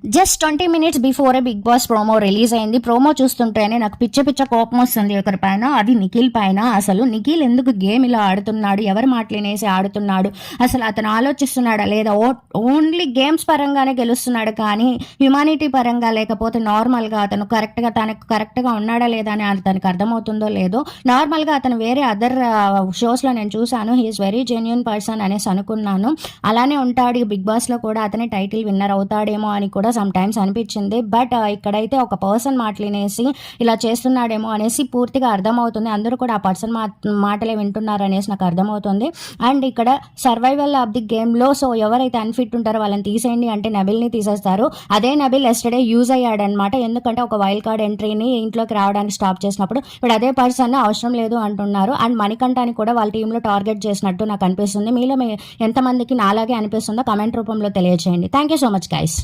Just 20 minutes before Big Boss promo release అయింది. Promo చూస్తుంటేనే నాకు పిచ్చ కోపం వస్తుంది ఒకరి పైన, అది నిఖిల్ పైన. అసలు నిఖిల్ ఎందుకు గేమ్ ఇలా ఆడుతున్నాడు, ఎవరు మాటలేనేసి ఆడుతున్నాడు, అసలు అతను ఆలోచిస్తున్నాడా లేదా? ఓన్లీ గేమ్స్ పరంగానే గెలుస్తున్నాడు కానీ హ్యుమానిటీ పరంగా లేకపోతే నార్మల్గా అతను తనకు కరెక్ట్గా ఉన్నాడా లేదా అని అతనికి అర్థమవుతుందో లేదో. నార్మల్గా అతను వేరే అదర్ షోస్లో నేను చూశాను, హీఈస్ వెరీ జెన్యున్ పర్సన్ అనేసి అనుకున్నాను. అలానే ఉంటాడు బిగ్ బాస్లో కూడా, అతనే టైటిల్ విన్నర్ అవుతాడేమో అని కూడా సమ్ టైమ్స్ అనిపించింది. బట్ ఇక్కడైతే ఒక పర్సన్ మాటలేనేసి ఇలా చేస్తున్నాడేమో అనేసి పూర్తిగా అర్థమవుతుంది. అందరూ కూడా ఆ పర్సన్ మాటలే వింటున్నారు అనేసి నాకు అర్థమవుతుంది. అండ్ ఇక్కడ సర్వైవల్ ఆఫ్ ది గేమ్లో సో ఎవరైతే అన్ఫిట్ ఉంటారో వాళ్ళని తీసేయండి అంటే నబిల్ని తీసేస్తారు. అదే నబిల్ ఎస్టర్డే యూజ్ అయ్యాడనమాట. ఎందుకంటే ఒక వైల్డ్ కార్డ్ ఎంట్రీని ఇంట్లోకి రావడానికి స్టాప్ చేసినప్పుడు ఇప్పుడు అదే పర్సన్ అవసరం లేదు అంటున్నారు. అండ్ మణికంఠని కూడా వాళ్ళ టీంలో టార్గెట్ చేసినట్టు నాకు అనిపిస్తుంది. మీలో ఎంతమందికి నాలాగే అనిపిస్తుందో కమెంట్ రూపంలో తెలియజేయండి. Thank you so much guys.